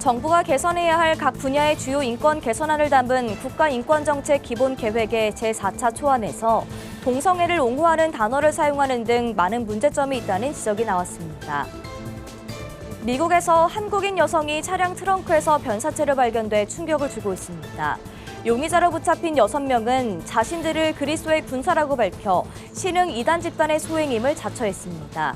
정부가 개선해야 할 각 분야의 주요 인권 개선안을 담은 국가인권정책 기본계획의 제4차 초안에서 동성애를 옹호하는 단어를 사용하는 등 많은 문제점이 있다는 지적이 나왔습니다. 미국에서 한국인 여성이 차량 트렁크에서 변사체로 발견돼 충격을 주고 있습니다. 용의자로 붙잡힌 6명은 자신들을 그리스도의 군사라고 밝혀 신흥 이단 집단의 소행임을 자처했습니다.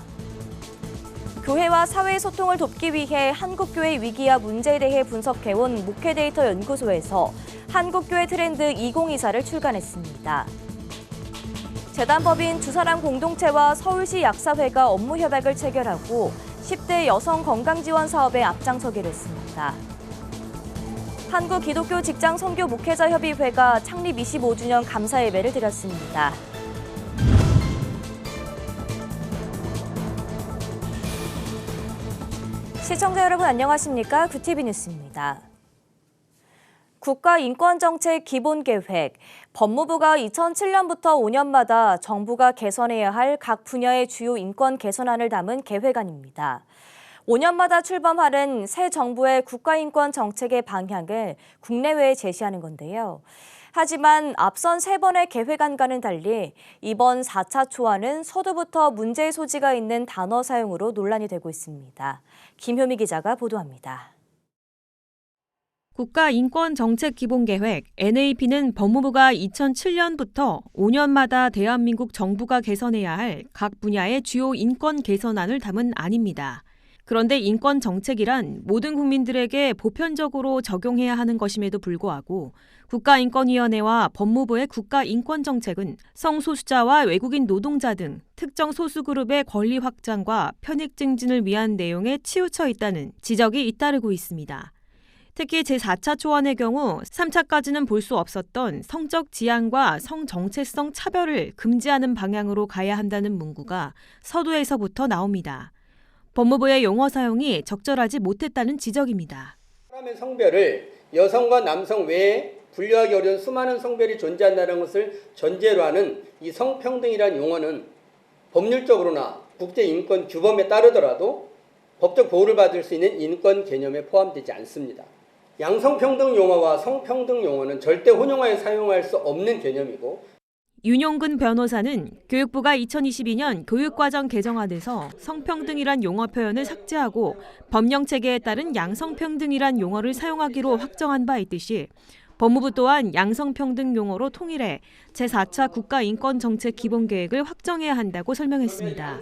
교회와 사회의 소통을 돕기 위해 한국교회 위기와 문제에 대해 분석해온 목회데이터 연구소에서 한국교회 트렌드 2024를 출간했습니다. 재단법인 두 사람 공동체와 서울시 약사회가 업무 협약을 체결하고 10대 여성 건강지원 사업에 앞장서기로 했습니다. 한국기독교 직장 선교 목회자 협의회가 창립 25주년 감사 예배를 드렸습니다. 시청자 여러분 안녕하십니까? 구티비 뉴스입니다. 국가인권정책 기본계획, 법무부가 2007년부터 5년마다 정부가 개선해야 할 각 분야의 주요 인권 개선안을 담은 계획안입니다. 5년마다 출범하는 새 정부의 국가인권 정책의 방향을 국내외에 제시하는 건데요. 하지만 앞선 3번의 계획안과는 달리 이번 4차 초안은 서두부터 문제의 소지가 있는 단어 사용으로 논란이 되고 있습니다. 김효미 기자가 보도합니다. 국가인권정책기본계획 NAP는 법무부가 2007년부터 5년마다 대한민국 정부가 개선해야 할 각 분야의 주요 인권 개선안을 담은 안입니다. 그런데 인권정책이란 모든 국민들에게 보편적으로 적용해야 하는 것임에도 불구하고 국가인권위원회와 법무부의 국가인권정책은 성소수자와 외국인 노동자 등 특정 소수그룹의 권리 확장과 편익 증진을 위한 내용에 치우쳐 있다는 지적이 잇따르고 있습니다. 특히 제4차 초안의 경우 3차까지는 볼 수 없었던 성적 지향과 성정체성 차별을 금지하는 방향으로 가야 한다는 문구가 서두에서부터 나옵니다. 법무부의 용어 사용이 적절하지 못했다는 지적입니다. 사람의 성별을 여성과 남성 외에 분류하기 어려운 수많은 성별이 존재한다는 것을 전제로 하는 이 성평등이라는 용어는 법률적으로나 국제인권 규범에 따르더라도 법적 보호를 받을 수 있는 인권 개념에 포함되지 않습니다. 양성평등 용어와 성평등 용어는 절대 혼용하여 사용할 수 없는 개념이고 윤용근 변호사는 교육부가 2022년 교육과정 개정안에서 성평등이란 용어 표현을 삭제하고 법령체계에 따른 양성평등이란 용어를 사용하기로 확정한 바 있듯이 법무부 또한 양성평등 용어로 통일해 제4차 국가인권정책 기본계획을 확정해야 한다고 설명했습니다.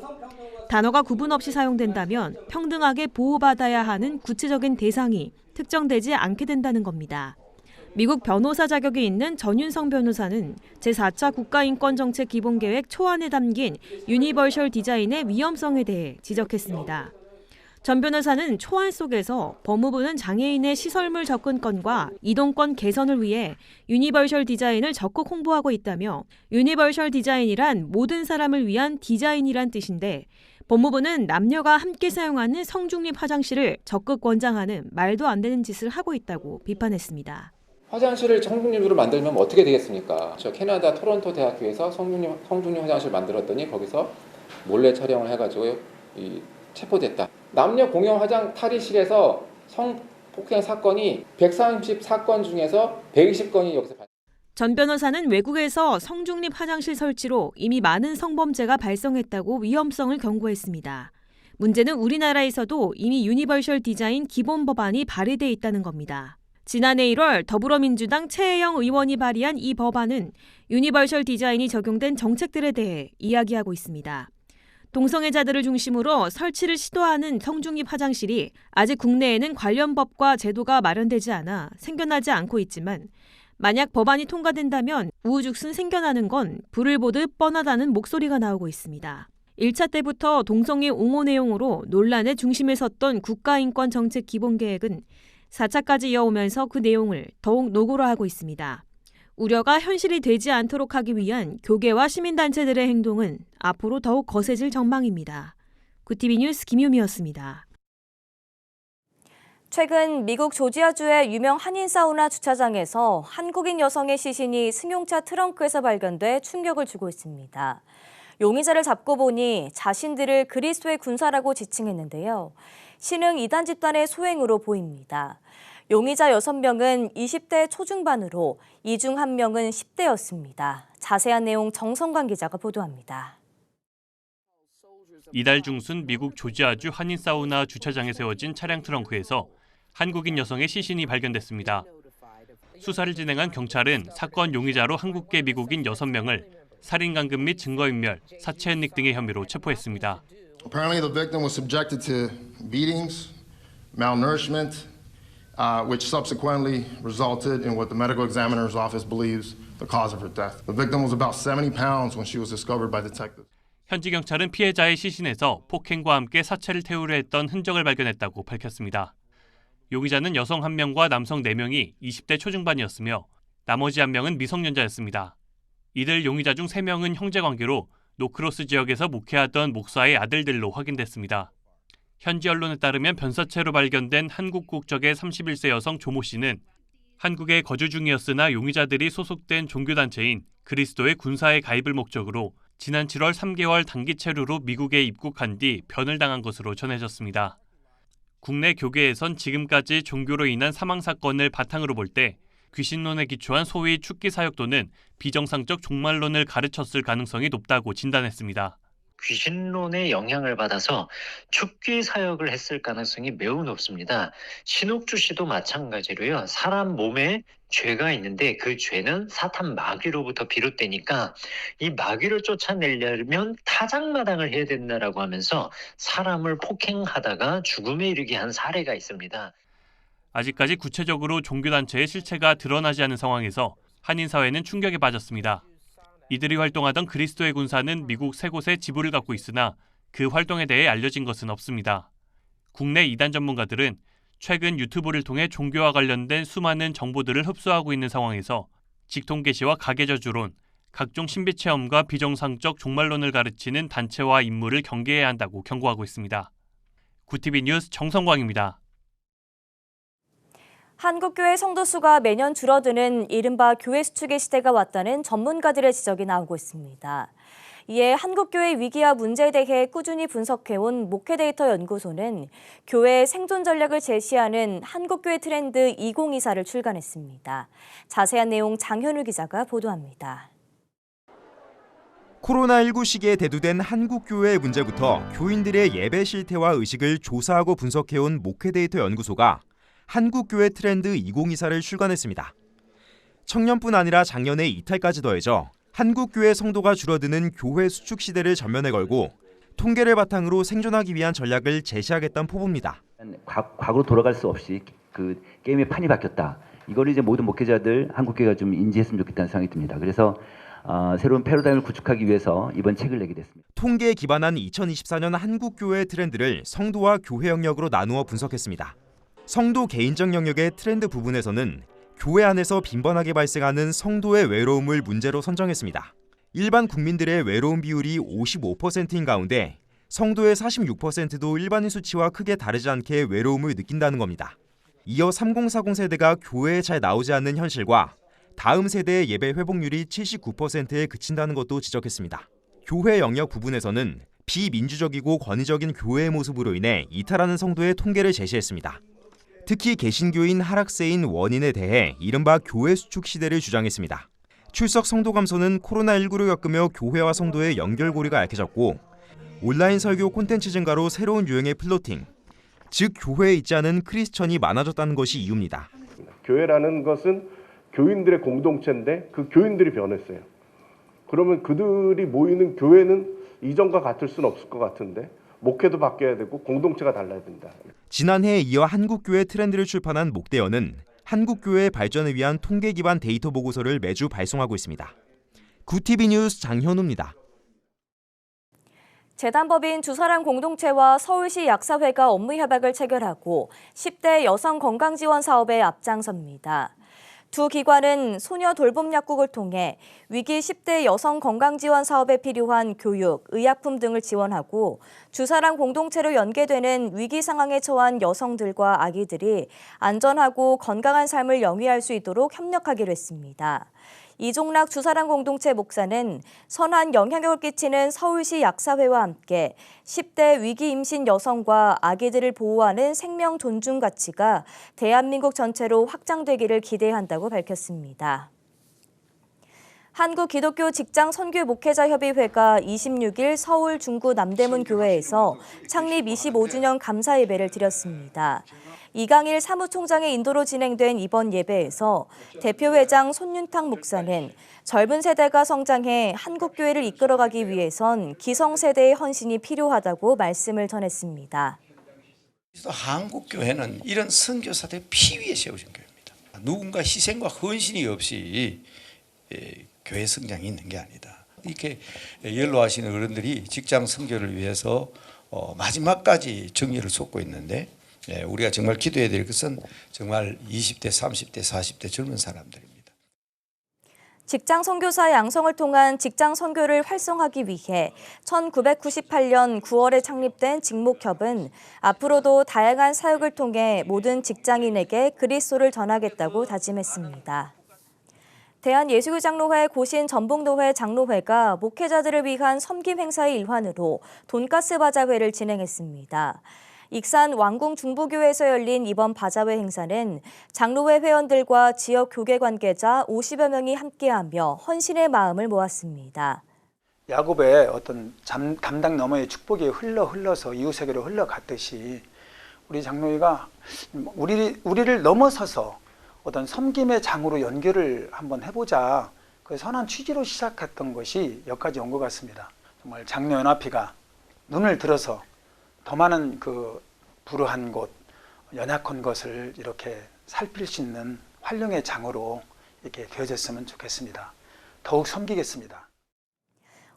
단어가 구분 없이 사용된다면 평등하게 보호받아야 하는 구체적인 대상이 특정되지 않게 된다는 겁니다. 미국 변호사 자격이 있는 전윤성 변호사는 제4차 국가인권정책 기본계획 초안에 담긴 유니버셜 디자인의 위험성에 대해 지적했습니다. 전 변호사는 초안 속에서 법무부는 장애인의 시설물 접근권과 이동권 개선을 위해 유니버셜 디자인을 적극 홍보하고 있다며 유니버셜 디자인이란 모든 사람을 위한 디자인이란 뜻인데 법무부는 남녀가 함께 사용하는 성중립 화장실을 적극 권장하는 말도 안 되는 짓을 하고 있다고 비판했습니다. 화장실을 성중립으로 만들면 어떻게 되겠습니까? 저 캐나다 토론토 대학교에서 성중립 화장실 만들었더니 거기서 몰래 촬영을 해가지고 체포됐다. 남녀 공용 화장 탈의실에서 성폭행 사건이 130사건 중에서 120건이 여기서 전 변호사는 외국에서 성중립 화장실 설치로 이미 많은 성범죄가 발생했다고 위험성을 경고했습니다. 문제는 우리나라에서도 이미 유니버셜 디자인 기본 법안이 발의돼 있다는 겁니다. 지난해 1월 더불어민주당 최혜영 의원이 발의한 이 법안은 유니버셜 디자인이 적용된 정책들에 대해 이야기하고 있습니다. 동성애자들을 중심으로 설치를 시도하는 성중립 화장실이 아직 국내에는 관련 법과 제도가 마련되지 않아 생겨나지 않고 있지만 만약 법안이 통과된다면 우후죽순 생겨나는 건 불을 보듯 뻔하다는 목소리가 나오고 있습니다. 1차 때부터 동성애 옹호 내용으로 논란의 중심에 섰던 국가인권정책 기본계획은 4차까지 이어오면서 그 내용을 더욱 노골화하고 있습니다. 우려가 현실이 되지 않도록 하기 위한 교계와 시민단체들의 행동은 앞으로 더욱 거세질 전망입니다. 구티비 뉴스 김유미였습니다. 최근 미국 조지아주의 유명 한인 사우나 주차장에서 한국인 여성의 시신이 승용차 트렁크에서 발견돼 충격을 주고 있습니다. 용의자를 잡고 보니 자신들을 그리스도의 군사라고 지칭했는데요. 신흥 2단 집단의 소행으로 보입니다. 용의자 6명은 20대 초중반으로 이 중 1명은 10대였습니다. 자세한 내용 정성관 기자가 보도합니다. 이달 중순 미국 조지아주 한인 사우나 주차장에 세워진 차량 트렁크에서 한국인 여성의 시신이 발견됐습니다. 수사를 진행한 경찰은 사건 용의자로 한국계 미국인 6명을 살인 감금 및 증거인멸, 사체 은닉 등의 혐의로 체포했습니다. Apparently the victim was subjected to beatings, malnourishment, which subsequently resulted in what the medical examiner's office believes the cause of her death. The victim was about 70 pounds when she was discovered by detectives. 현지 경찰은 피해자의 시신에서 폭행과 함께 사체를 태우려 했던 흔적을 발견했다고 밝혔습니다. 용의자는 여성 1명과 남성 4명이 20대 초중반이었으며 나머지 1명은 미성년자였습니다. 이들 용의자 중 3명은 형제관계로 노크로스 지역에서 목회하던 목사의 아들들로 확인됐습니다. 현지 언론에 따르면 변사체로 발견된 한국 국적의 31세 여성 조모 씨는 한국에 거주 중이었으나 용의자들이 소속된 종교단체인 그리스도의 군사에 가입을 목적으로 지난 7월 3개월 단기 체류로 미국에 입국한 뒤 변을 당한 것으로 전해졌습니다. 국내 교계에선 지금까지 종교로 인한 사망 사건을 바탕으로 볼 때 귀신론에 기초한 소위 축기 사역 또는 비정상적 종말론을 가르쳤을 가능성이 높다고 진단했습니다. 귀신론의 영향을 받아서 축기 사역을 했을 가능성이 매우 높습니다. 신옥주 씨도 마찬가지로요. 사람 몸에 죄가 있는데 그 죄는 사탄 마귀로부터 비롯되니까 이 마귀를 쫓아내려면 타작마당을 해야 된다라고 하면서 사람을 폭행하다가 죽음에 이르게 한 사례가 있습니다. 아직까지 구체적으로 종교단체의 실체가 드러나지 않은 상황에서 한인사회는 충격에 빠졌습니다. 이들이 활동하던 그리스도의 군사는 미국 3곳에 지부를 갖고 있으나 그 활동에 대해 알려진 것은 없습니다. 국내 이단 전문가들은 최근 유튜브를 통해 종교와 관련된 수많은 정보들을 흡수하고 있는 상황에서 직통계시와 가계저주론, 각종 신비체험과 비정상적 종말론을 가르치는 단체와 인물을 경계해야 한다고 경고하고 있습니다. 구티비 뉴스 정성광입니다. 한국교회 성도 수가 매년 줄어드는 이른바 교회 수축의 시대가 왔다는 전문가들의 지적이 나오고 있습니다. 이에 한국교회 위기와 문제에 대해 꾸준히 분석해온 목회데이터 연구소는 교회의 생존 전략을 제시하는 한국교회 트렌드 2024를 출간했습니다. 자세한 내용 장현우 기자가 보도합니다. 코로나19 시기에 대두된 한국교회의 문제부터 교인들의 예배 실태와 의식을 조사하고 분석해온 목회데이터 연구소가 한국교회 트렌드 2024를 출간했습니다. 청년뿐 아니라 작년에 이탈까지 더해져 한국교회 성도가 줄어드는 교회 수축 시대를 전면에 걸고 통계를 바탕으로 생존하기 위한 전략을 제시하겠다는 포부입니다. 과거로 돌아갈 수 없이 그 게임의 판이 바뀌었다. 이걸 이제 모든 목회자들 한국교회가 좀 인지했으면 좋겠다는 생각이 듭니다. 그래서 새로운 패러다임을 구축하기 위해서 이번 책을 내게 됐습니다. 통계에 기반한 2024년 한국교회 트렌드를 성도와 교회 영역으로 나누어 분석했습니다. 성도 개인적 영역의 트렌드 부분에서는 교회 안에서 빈번하게 발생하는 성도의 외로움을 문제로 선정했습니다. 일반 국민들의 외로움 비율이 55%인 가운데 성도의 46%도 일반인 수치와 크게 다르지 않게 외로움을 느낀다는 겁니다. 이어 3040 세대가 교회에 잘 나오지 않는 현실과 다음 세대의 예배 회복률이 79%에 그친다는 것도 지적했습니다. 교회 영역 부분에서는 비민주적이고 권위적인 교회의 모습으로 인해 이탈하는 성도의 통계를 제시했습니다. 특히 개신교인 하락세인 원인에 대해 이른바 교회 수축 시대를 주장했습니다. 출석 성도 감소는 코로나19를 겪으며 교회와 성도의 연결고리가 약해졌고 온라인 설교 콘텐츠 증가로 새로운 유행의 플로팅, 즉 교회에 있지 않은 크리스천이 많아졌다는 것이 이유입니다. 교회라는 것은 교인들의 공동체인데 그 교인들이 변했어요. 그러면 그들이 모이는 교회는 이전과 같을 수는 없을 것 같은데 목회도 바뀌어야 되고 공동체가 달라야 된다. 지난해에 이어 한국교회 트렌드를 출판한 목대연은 한국교회의 발전을 위한 통계 기반 데이터 보고서를 매주 발송하고 있습니다. 구티비 뉴스 장현우입니다. 재단법인 주사랑 공동체와 서울시 약사회가 업무 협약을 체결하고 10대 여성 건강지원 사업에 앞장섭니다. 두 기관은 소녀 돌봄 약국을 통해 위기 10대 여성 건강지원 사업에 필요한 교육, 의약품 등을 지원하고 주사랑 공동체로 연계되는 위기 상황에 처한 여성들과 아기들이 안전하고 건강한 삶을 영위할 수 있도록 협력하기로 했습니다. 이종락 주사랑 공동체 목사는 선한 영향력을 끼치는 서울시 약사회와 함께 10대 위기 임신 여성과 아기들을 보호하는 생명 존중 가치가 대한민국 전체로 확장되기를 기대한다고 밝혔습니다. 한국기독교 직장선교목회자협의회가 26일 서울 중구 남대문 교회에서 창립 25주년 감사 예배를 드렸습니다. 이강일 사무총장의 인도로 진행된 이번 예배에서 대표회장 손윤탁 목사는 젊은 세대가 성장해 한국교회를 이끌어가기 위해선 기성세대의 헌신이 필요하다고 말씀을 전했습니다. 한국교회는 이런 선교사들의 피 위에 세워진 교회입니다. 누군가 희생과 헌신이 없이 교회 성장이 있는 게 아니다. 이렇게 연로하신 어른들이 직장 선교를 위해서 마지막까지 정열을 쏟고 있는데 우리가 정말 기도해야 될 것은 정말 20대, 30대, 40대 젊은 사람들입니다. 직장 선교사 양성을 통한 직장 선교를 활성화하기 위해 1998년 9월에 창립된 직목협은 앞으로도 다양한 사역을 통해 모든 직장인에게 그리스도를 전하겠다고 다짐했습니다. 대한예수교장로회 고신전북노회 장로회가 목회자들을 위한 섬김 행사의 일환으로 돈가스 바자회를 진행했습니다. 익산 왕궁 중부교회에서 열린 이번 바자회 행사는 장로회 회원들과 지역 교계 관계자 50여 명이 함께하며 헌신의 마음을 모았습니다. 야곱의 어떤 감당 너머의 축복이 흘러서 이웃에게로 흘러갔듯이 우리 장로회가 우리를 넘어서서 어떤 섬김의 장으로 연결을 한번 해보자. 그 선한 취지로 시작했던 것이 여기까지 온 것 같습니다. 정말 장로연합회가 눈을 들어서 더 많은 그 불우한 곳, 연약한 것을 이렇게 살필 수 있는 활용의 장으로 이렇게 되어졌으면 좋겠습니다. 더욱 섬기겠습니다.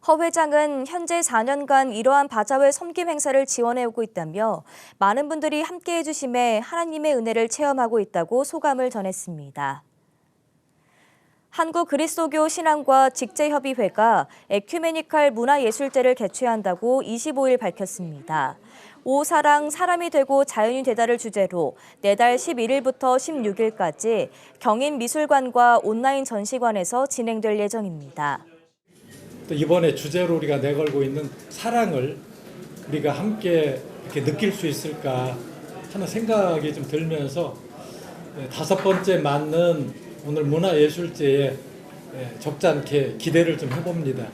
허 회장은 현재 4년간 이러한 바자회 섬김 행사를 지원해오고 있다며 많은 분들이 함께해 주심에 하나님의 은혜를 체험하고 있다고 소감을 전했습니다. 한국그리스도교 신앙과 직제협의회가 에큐메니칼 문화예술제를 개최한다고 25일 밝혔습니다. 오사랑 사람이 되고 자연이 되다를 주제로 내달 11일부터 16일까지 경인미술관과 온라인 전시관에서 진행될 예정입니다. 또 이번에 주제로 우리가 내걸고 있는 사랑을 우리가 함께 이렇게 느낄 수 있을까 하는 생각이 좀 들면서 5번째 맞는 오늘 문화예술제에 적지 않게 기대를 좀 해봅니다.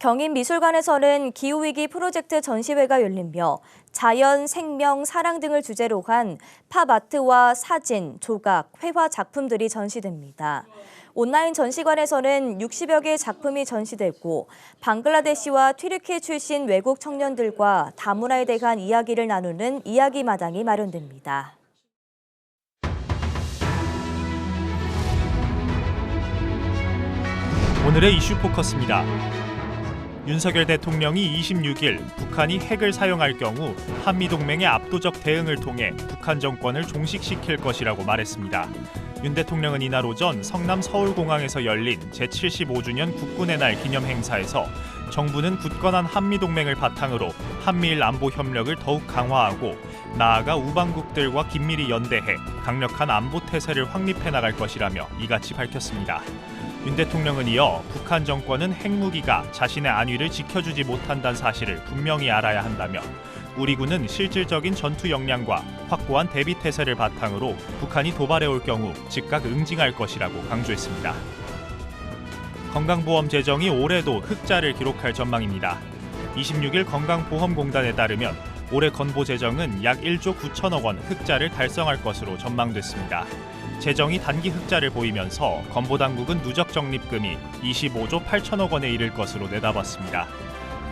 경인미술관에서는 기후위기 프로젝트 전시회가 열리며 자연, 생명, 사랑 등을 주제로 한 팝아트와 사진, 조각, 회화 작품들이 전시됩니다. 온라인 전시관에서는 60여 개의 작품이 전시되고 방글라데시와 튀르키예 출신 외국 청년들과 다문화에 대한 이야기를 나누는 이야기 마당이 마련됩니다. 오늘의 이슈 포커스입니다. 윤석열 대통령이 26일 북한이 핵을 사용할 경우 한미동맹의 압도적 대응을 통해 북한 정권을 종식시킬 것이라고 말했습니다. 윤 대통령은 이날 오전 성남 서울공항에서 열린 제75주년 국군의 날 기념 행사에서 정부는 굳건한 한미동맹을 바탕으로 한미일 안보 협력을 더욱 강화하고 나아가 우방국들과 긴밀히 연대해 강력한 안보 태세를 확립해 나갈 것이라며 이같이 밝혔습니다. 윤 대통령은 이어 북한 정권은 핵무기가 자신의 안위를 지켜주지 못한다는 사실을 분명히 알아야 한다며 우리 군은 실질적인 전투 역량과 확고한 대비 태세를 바탕으로 북한이 도발해올 경우 즉각 응징할 것이라고 강조했습니다. 건강보험 재정이 올해도 흑자를 기록할 전망입니다. 26일 건강보험공단에 따르면 올해 건보 재정은 약 1조 9천억 원 흑자를 달성할 것으로 전망됐습니다. 재정이 단기 흑자를 보이면서 건보당국은 누적 적립금이 25조 8천억 원에 이를 것으로 내다봤습니다.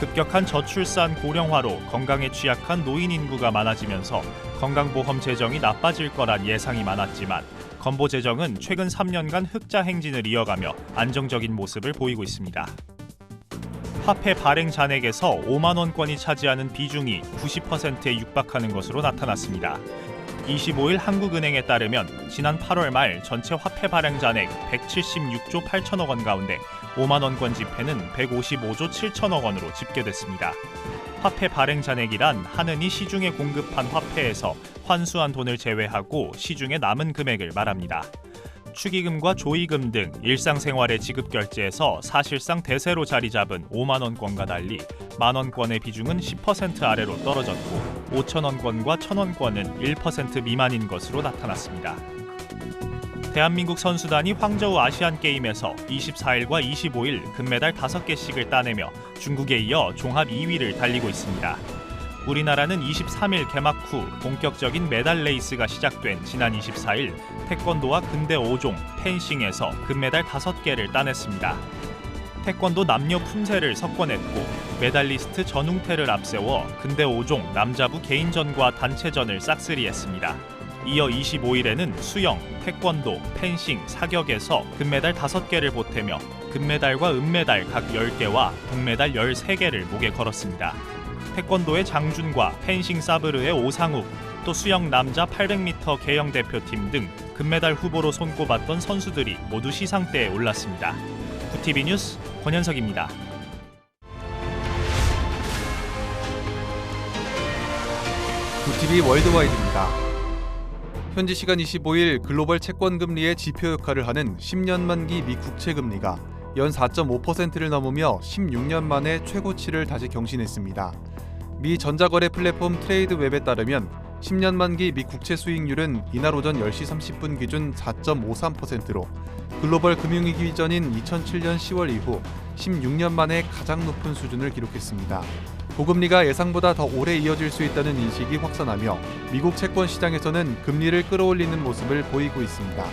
급격한 저출산 고령화로 건강에 취약한 노인 인구가 많아지면서 건강보험 재정이 나빠질 거란 예상이 많았지만 건보 재정은 최근 3년간 흑자 행진을 이어가며 안정적인 모습을 보이고 있습니다. 화폐 발행 잔액에서 5만 원권이 차지하는 비중이 90%에 육박하는 것으로 나타났습니다. 25일 한국은행에 따르면 지난 8월 말 전체 화폐 발행 잔액 176조 8천억 원 가운데 5만 원권 지폐는 155조 7천억 원으로 집계됐습니다. 화폐 발행 잔액이란 하느니 시중에 공급한 화폐에서 환수한 돈을 제외하고 시중에 남은 금액을 말합니다. 축의금과 조의금 등 일상생활의 지급 결제에서 사실상 대세로 자리 잡은 5만 원권과 달리 만 원권의 비중은 10% 아래로 떨어졌고 5천 원권과 1,000 원권은 1% 미만인 것으로 나타났습니다. 대한민국 선수단이 황저우 아시안게임에서 24일과 25일 금메달 5개씩을 따내며 중국에 이어 종합 2위를 달리고 있습니다. 우리나라는 23일 개막 후 본격적인 메달 레이스가 시작된 지난 24일 태권도와 근대 5종, 펜싱에서 금메달 5개를 따냈습니다. 태권도 남녀 품새를 섞어냈고 메달리스트 전웅태를 앞세워 근대 5종 남자부 개인전과 단체전을 싹쓸이했습니다. 이어 25일에는 수영, 태권도, 펜싱, 사격에서 금메달 5개를 보태며 금메달과 은메달 각 10개와 동메달 13개를 목에 걸었습니다. 태권도의 장준과 펜싱 사브르의 오상욱, 또 수영 남자 800m 개영 대표팀 등 금메달 후보로 손꼽았던 선수들이 모두 시상대에 올랐습니다. 구TV 뉴스 권현석입니다. 구TV 월드와이드입니다. 현지 시간 25일 글로벌 채권 금리의 지표 역할을 하는 10년 만기 미 국채 금리가 연 4.5%를 넘으며 16년 만에 최고치를 다시 경신했습니다. 미 전자거래 플랫폼 트레이드웹에 따르면 10년 만기 미 국채 수익률은 이날 오전 10시 30분 기준 4.53%로 글로벌 금융위기 전인 2007년 10월 이후 16년 만에 가장 높은 수준을 기록했습니다. 고금리가 예상보다 더 오래 이어질 수 있다는 인식이 확산하며 미국 채권 시장에서는 금리를 끌어올리는 모습을 보이고 있습니다.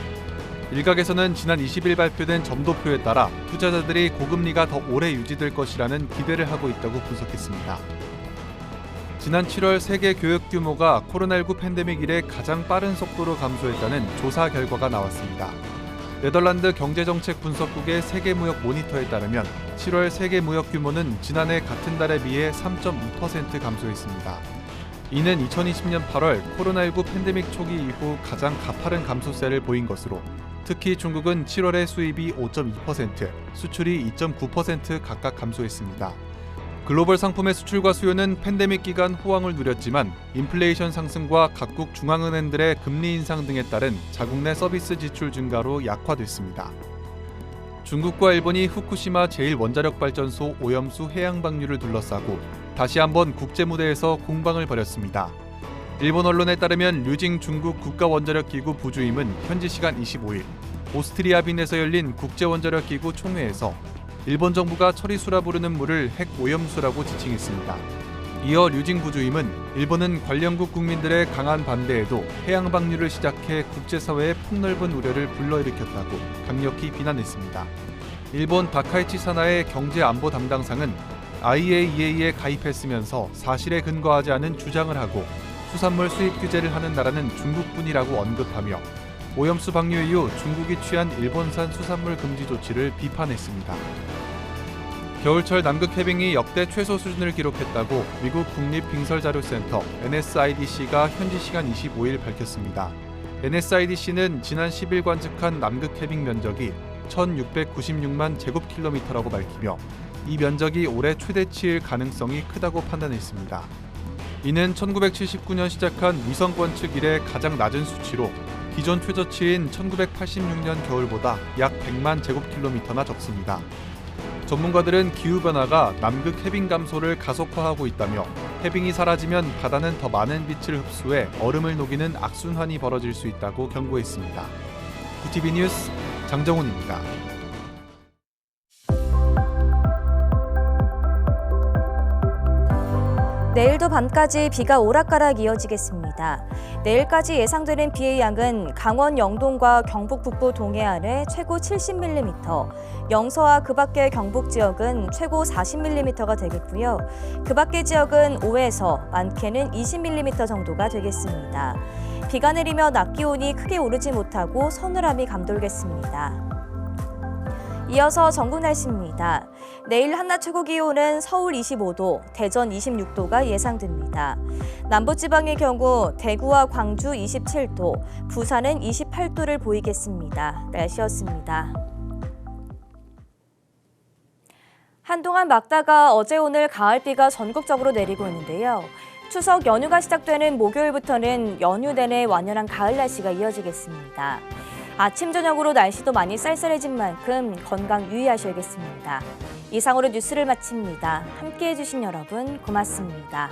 일각에서는 지난 20일 발표된 점도표에 따라 투자자들이 고금리가 더 오래 유지될 것이라는 기대를 하고 있다고 분석했습니다. 지난 7월 세계 교역 규모가 코로나19 팬데믹 이래 가장 빠른 속도로 감소했다는 조사 결과가 나왔습니다. 네덜란드 경제정책 분석국의 세계무역 모니터에 따르면 7월 세계 무역 규모는 지난해 같은 달에 비해 3.2% 감소했습니다. 이는 2020년 8월 코로나19 팬데믹 초기 이후 가장 가파른 감소세를 보인 것으로 특히 중국은 7월에 수입이 5.2%, 수출이 2.9% 각각 감소했습니다. 글로벌 상품의 수출과 수요는 팬데믹 기간 호황을 누렸지만 인플레이션 상승과 각국 중앙은행들의 금리 인상 등에 따른 자국 내 서비스 지출 증가로 약화됐습니다. 중국과 일본이 후쿠시마 제1원자력발전소 오염수 해양 방류를 둘러싸고 다시 한번 국제 무대에서 공방을 벌였습니다. 일본 언론에 따르면 류징 중국 국가원자력기구 부주임은 현지 시간 25일 오스트리아 빈에서 열린 국제원자력기구 총회에서 일본 정부가 처리수라 부르는 물을 핵 오염수라고 지칭했습니다. 이어 류징 부주임은 일본은 관련국 국민들의 강한 반대에도 해양 방류를 시작해 국제사회의 폭넓은 우려를 불러일으켰다고 강력히 비난했습니다. 일본 다카이치 사나의 경제안보 담당상은 IAEA에 가입했으면서 사실에 근거하지 않은 주장을 하고 수산물 수입 규제를 하는 나라는 중국뿐이라고 언급하며 오염수 방류 이후 중국이 취한 일본산 수산물 금지 조치를 비판했습니다. 겨울철 남극 해빙이 역대 최소 수준을 기록했다고 미국 국립빙설자료센터 NSIDC가 현지 시간 25일 밝혔습니다. NSIDC는 지난 10일 관측한 남극 해빙 면적이 1696만 제곱킬로미터라고 밝히며 이 면적이 올해 최대치일 가능성이 크다고 판단했습니다. 이는 1979년 시작한 위성 관측 이래 가장 낮은 수치로 기존 최저치인 1986년 겨울보다 약 100만 제곱킬로미터나 적습니다. 전문가들은 기후변화가 남극 해빙 감소를 가속화하고 있다며 해빙이 사라지면 바다는 더 많은 빛을 흡수해 얼음을 녹이는 악순환이 벌어질 수 있다고 경고했습니다. 구TV 뉴스 장정훈입니다. 내일도 밤까지 비가 오락가락 이어지겠습니다. 내일까지 예상되는 비의 양은 강원 영동과 경북 북부 동해안에 최고 70mm, 영서와 그 밖의 경북 지역은 최고 40mm가 되겠고요. 그 밖의 지역은 5에서 많게는 20mm 정도가 되겠습니다. 비가 내리며 낮 기온이 크게 오르지 못하고 서늘함이 감돌겠습니다. 이어서 전국 날씨입니다. 내일 한낮 최고 기온은 서울 25도, 대전 26도가 예상됩니다. 남부지방의 경우 대구와 광주 27도, 부산은 28도를 보이겠습니다. 날씨였습니다. 한동안 막다가 어제 오늘 가을비가 전국적으로 내리고 있는데요. 추석 연휴가 시작되는 목요일부터는 연휴 내내 완연한 가을 날씨가 이어지겠습니다. 아침 저녁으로 날씨도 많이 쌀쌀해진 만큼 건강 유의하셔야겠습니다. 이상으로 뉴스를 마칩니다. 함께해 주신 여러분 고맙습니다.